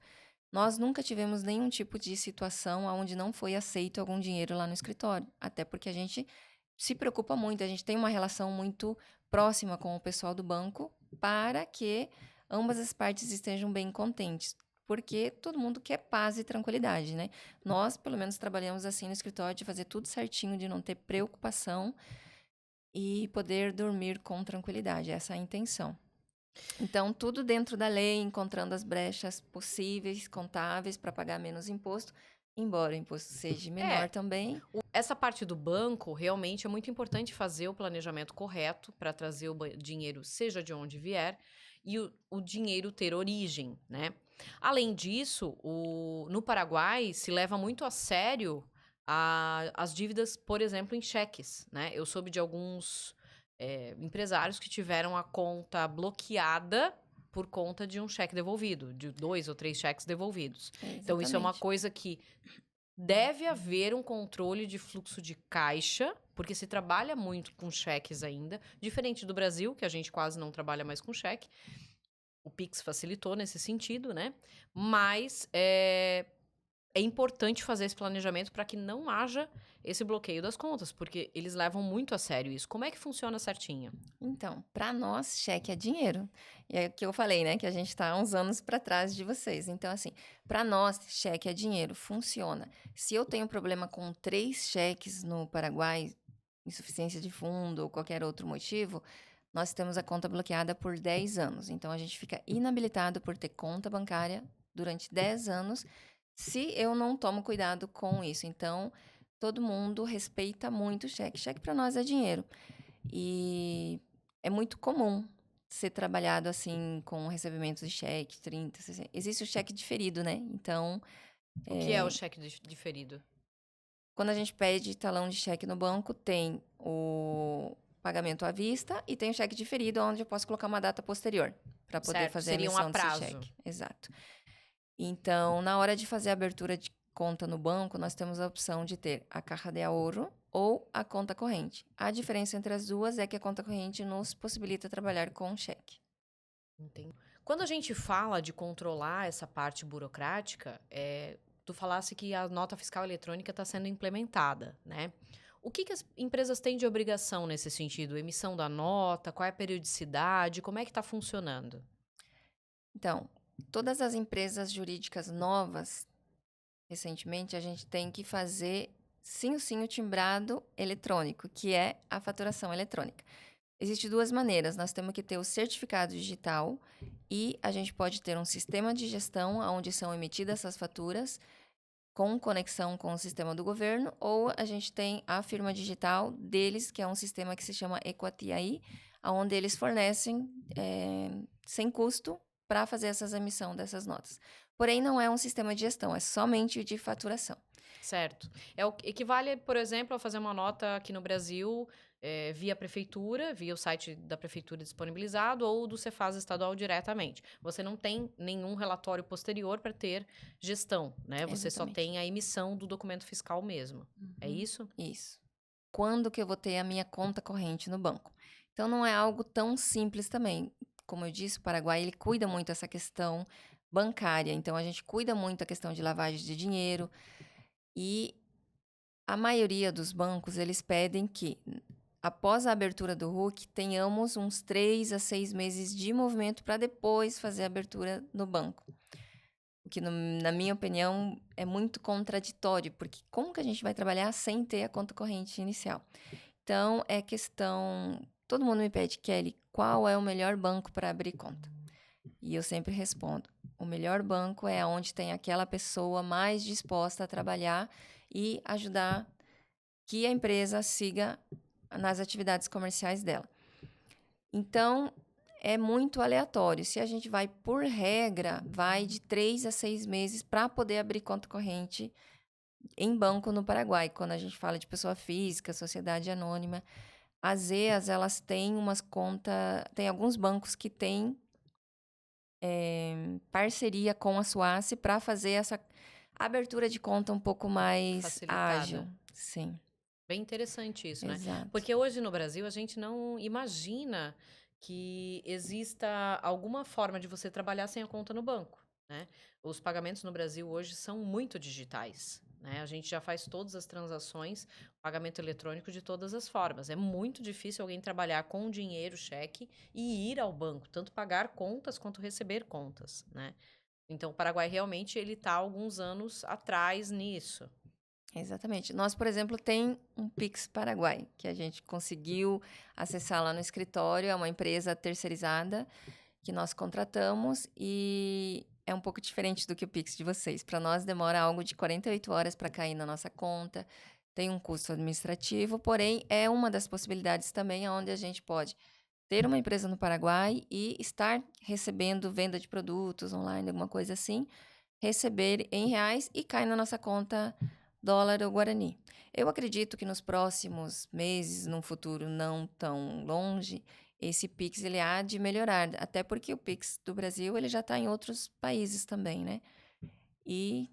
Nós nunca tivemos nenhum tipo de situação onde não foi aceito algum dinheiro lá no escritório, até porque a gente se preocupa muito, a gente tem uma relação muito próxima com o pessoal do banco para que ambas as partes estejam bem contentes, porque todo mundo quer paz e tranquilidade, né? Nós, pelo menos, trabalhamos assim no escritório de fazer tudo certinho, de não ter preocupação e poder dormir com tranquilidade. Essa é a intenção. Então, tudo dentro da lei, encontrando as brechas possíveis, contáveis, para pagar menos imposto, embora o imposto seja menor também. Essa parte do banco, realmente é muito importante fazer o planejamento correto para trazer o dinheiro, seja de onde vier, e o dinheiro ter origem, né? Além disso, no Paraguai se leva muito a sério as dívidas, por exemplo, em cheques, né? Eu soube de alguns empresários que tiveram a conta bloqueada por conta de um cheque devolvido, de 2 ou 3 cheques devolvidos. Então, isso é uma coisa que deve haver um controle de fluxo de caixa, porque se trabalha muito com cheques ainda, diferente do Brasil, que a gente quase não trabalha mais com cheque. O Pix facilitou nesse sentido, né? Mas é importante fazer esse planejamento para que não haja esse bloqueio das contas, porque eles levam muito a sério isso. Como é que funciona certinho? Então, para nós, cheque é dinheiro. E é o que eu falei, né? Que a gente está uns anos para trás de vocês. Então, assim, para nós, cheque é dinheiro, funciona. Se eu tenho problema com 3 cheques no Paraguai, insuficiência de fundo ou qualquer outro motivo, nós temos a conta bloqueada por 10 anos. Então, a gente fica inabilitado por ter conta bancária durante 10 anos se eu não tomo cuidado com isso. Então, todo mundo respeita muito o cheque. Cheque para nós é dinheiro. E é muito comum ser trabalhado assim com recebimento de cheque, 30, 60. Existe o cheque diferido, né? Então, O que é o cheque diferido? quando a gente pede talão de cheque no banco, tem o pagamento à vista e tem o cheque diferido, onde eu posso colocar uma data posterior para poder fazer a emissão desse cheque. Exato. Então, na hora de fazer a abertura de conta no banco, nós temos a opção de ter a Caja de Ahorro ou a conta corrente. A diferença entre as duas é que a conta corrente nos possibilita trabalhar com cheque. Entendi. Quando a gente fala de controlar essa parte burocrática, tu falasse que a nota fiscal eletrônica está sendo implementada, né? O que as empresas têm de obrigação nesse sentido? Emissão da nota, qual é a periodicidade, como é que está funcionando? Então, todas as empresas jurídicas novas, recentemente, a gente tem que fazer sim o timbrado eletrônico, que é a faturação eletrônica. Existem 2 maneiras. Nós temos que ter o certificado digital e a gente pode ter um sistema de gestão onde são emitidas essas faturas com conexão com o sistema do governo, ou a gente tem a firma digital deles, que é um sistema que se chama Equatiai, onde eles fornecem sem custo para fazer essa emissão dessas notas. Porém, não é um sistema de gestão, é somente de faturação. Certo. Equivale, por exemplo, a fazer uma nota aqui no Brasil via prefeitura, via o site da prefeitura disponibilizado ou do Cefaz estadual diretamente. Você não tem nenhum relatório posterior para ter gestão, né? Você só tem a emissão do documento fiscal mesmo. É isso? Isso. Quando que eu vou ter a minha conta corrente no banco? Então, não é algo tão simples também. Como eu disse, o Paraguai, ele cuida muito essa questão bancária. Então, a gente cuida muito a questão de lavagem de dinheiro. E a maioria dos bancos, eles pedem que, após a abertura do RUC, tenhamos uns 3 a 6 meses de movimento para depois fazer a abertura no banco. O que, na minha opinião, é muito contraditório, porque como que a gente vai trabalhar sem ter a conta corrente inicial? Então, é questão. Todo mundo me pede, Kelly, qual é o melhor banco para abrir conta? E eu sempre respondo: o melhor banco é onde tem aquela pessoa mais disposta a trabalhar e ajudar que a empresa siga nas atividades comerciais dela. Então, é muito aleatório. Se a gente vai por regra, vai de 3 a 6 meses para poder abrir conta corrente em banco no Paraguai. Quando a gente fala de pessoa física, sociedade anônima, as EAs, elas têm umas contas... Tem alguns bancos que têm parceria com a Suace para fazer essa abertura de conta um pouco mais Facilitada. ágil. Sim, Bem interessante isso, né? exato. Porque hoje no Brasil a gente não imagina que exista alguma forma de você trabalhar sem a conta no banco, né? Os pagamentos no Brasil hoje são muito digitais, né? A gente já faz todas as transações, pagamento eletrônico de todas as formas. É muito difícil alguém trabalhar com dinheiro, cheque e ir ao banco, tanto pagar contas quanto receber contas, né? Então o Paraguai realmente ele está alguns anos atrás nisso. Exatamente. Nós, por exemplo, tem um Pix Paraguai, que a gente conseguiu acessar lá no escritório. É uma empresa terceirizada que nós contratamos e é um pouco diferente do que o Pix de vocês. Para nós, demora algo de 48 horas para cair na nossa conta. Tem um custo administrativo, porém, é uma das possibilidades também onde a gente pode ter uma empresa no Paraguai e estar recebendo venda de produtos online, alguma coisa assim, receber em reais e cair na nossa conta dólar ou guarani. Eu acredito que nos próximos meses, num futuro não tão longe, esse Pix ele há de melhorar, até porque o Pix do Brasil ele já está em outros países também, né? E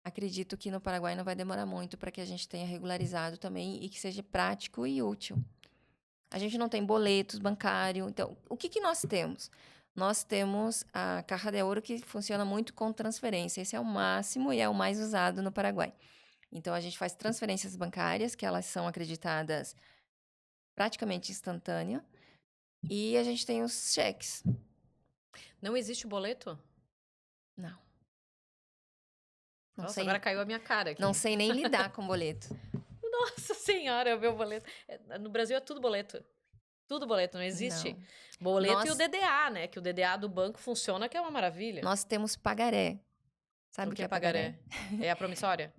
acredito que no Paraguai não vai demorar muito para que a gente tenha regularizado também e que seja prático e útil. A gente não tem boletos bancários, então o que nós temos? Nós temos a Caja de Ouro que funciona muito com transferência. Esse é o máximo e é o mais usado no Paraguai. Então, a gente faz transferências bancárias, que elas são acreditadas praticamente instantânea, e a gente tem os cheques. Não existe boleto? Não. Nossa, agora caiu a minha cara aqui. Não sei nem lidar com boleto. Nossa senhora, o meu boleto. No Brasil é tudo boleto. Tudo boleto, não existe Não. boleto e o DDA, né? Que o DDA do banco funciona, que é uma maravilha. Nós temos pagaré. Sabe O que é pagaré? É a promissória?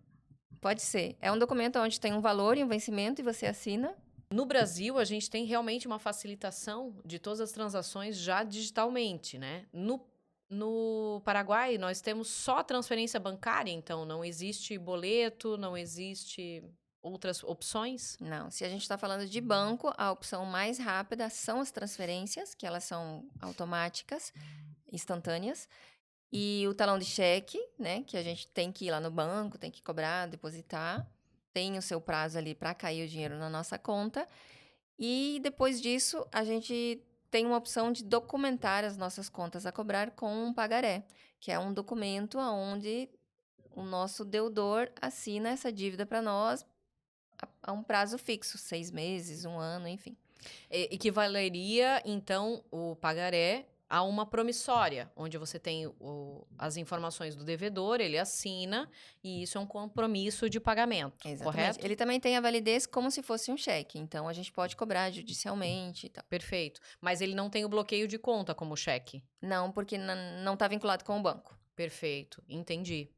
Pode ser. É um documento onde tem um valor e um vencimento e você assina. No Brasil, a gente tem realmente uma facilitação de todas as transações já digitalmente, né? No Paraguai, nós temos só transferência bancária, então não existe boleto, não existe outras opções? Não. Se a gente está falando de banco, a opção mais rápida são as transferências, que elas são automáticas, instantâneas. E o talão de cheque, né? Que a gente tem que ir lá no banco, tem que cobrar, depositar. Tem o seu prazo ali para cair o dinheiro na nossa conta. E depois disso, a gente tem uma opção de documentar as nossas contas a cobrar com um pagaré, que é um documento onde o nosso deudor assina essa dívida para nós a um prazo fixo, 6 meses, 1 ano, enfim. Equivaleria, então, o pagaré a uma promissória, onde você tem as informações do devedor, ele assina, e isso é um compromisso de pagamento, Exatamente. correto? Ele também tem a validez como se fosse um cheque, então a gente pode cobrar judicialmente e tal. Perfeito. Mas ele não tem o bloqueio de conta como cheque? Não, porque não está vinculado com o banco. Perfeito, entendi.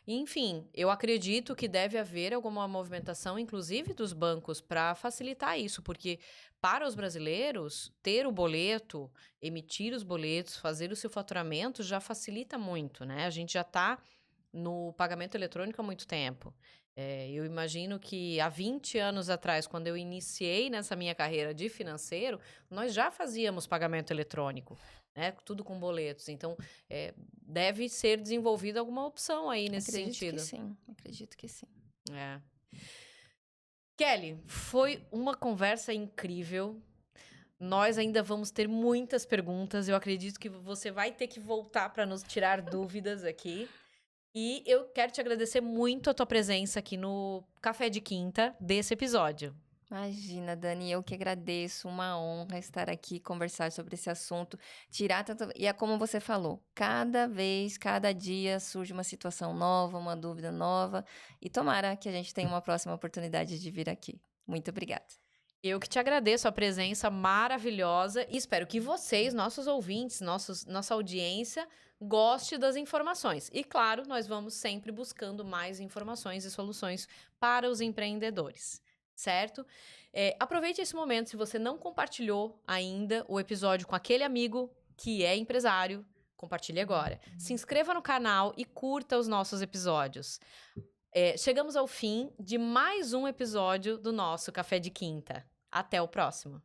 Enfim, eu acredito que deve haver alguma movimentação, inclusive dos bancos, para facilitar isso, porque para os brasileiros, ter o boleto, emitir os boletos, fazer o seu faturamento já facilita muito, né? A gente já está no pagamento eletrônico há muito tempo. Eu imagino que há 20 anos atrás, quando eu iniciei nessa minha carreira de financeiro, nós já fazíamos pagamento eletrônico, né? Tudo com boletos. Então, deve ser desenvolvida alguma opção aí nesse sentido. Acredito que sim. É. Kelly, foi uma conversa incrível. Nós ainda vamos ter muitas perguntas. Eu acredito que você vai ter que voltar para nos tirar dúvidas aqui. E eu quero te agradecer muito a tua presença aqui no Café de Quinta desse episódio. Imagina, Dani, eu que agradeço, uma honra estar aqui, conversar sobre esse assunto, tirar tanto. E é como você falou, cada vez, cada dia surge uma situação nova, uma dúvida nova, e tomara que a gente tenha uma próxima oportunidade de vir aqui. Muito obrigada. Eu que te agradeço a presença maravilhosa e espero que vocês, nossos ouvintes, nossa audiência, goste das informações. E claro, nós vamos sempre buscando mais informações e soluções para os empreendedores, certo? Aproveite esse momento, se você não compartilhou ainda o episódio com aquele amigo que é empresário, compartilhe agora. Se inscreva no canal e curta os nossos episódios. Chegamos ao fim de mais um episódio do nosso Café de Quinta. Até o próximo.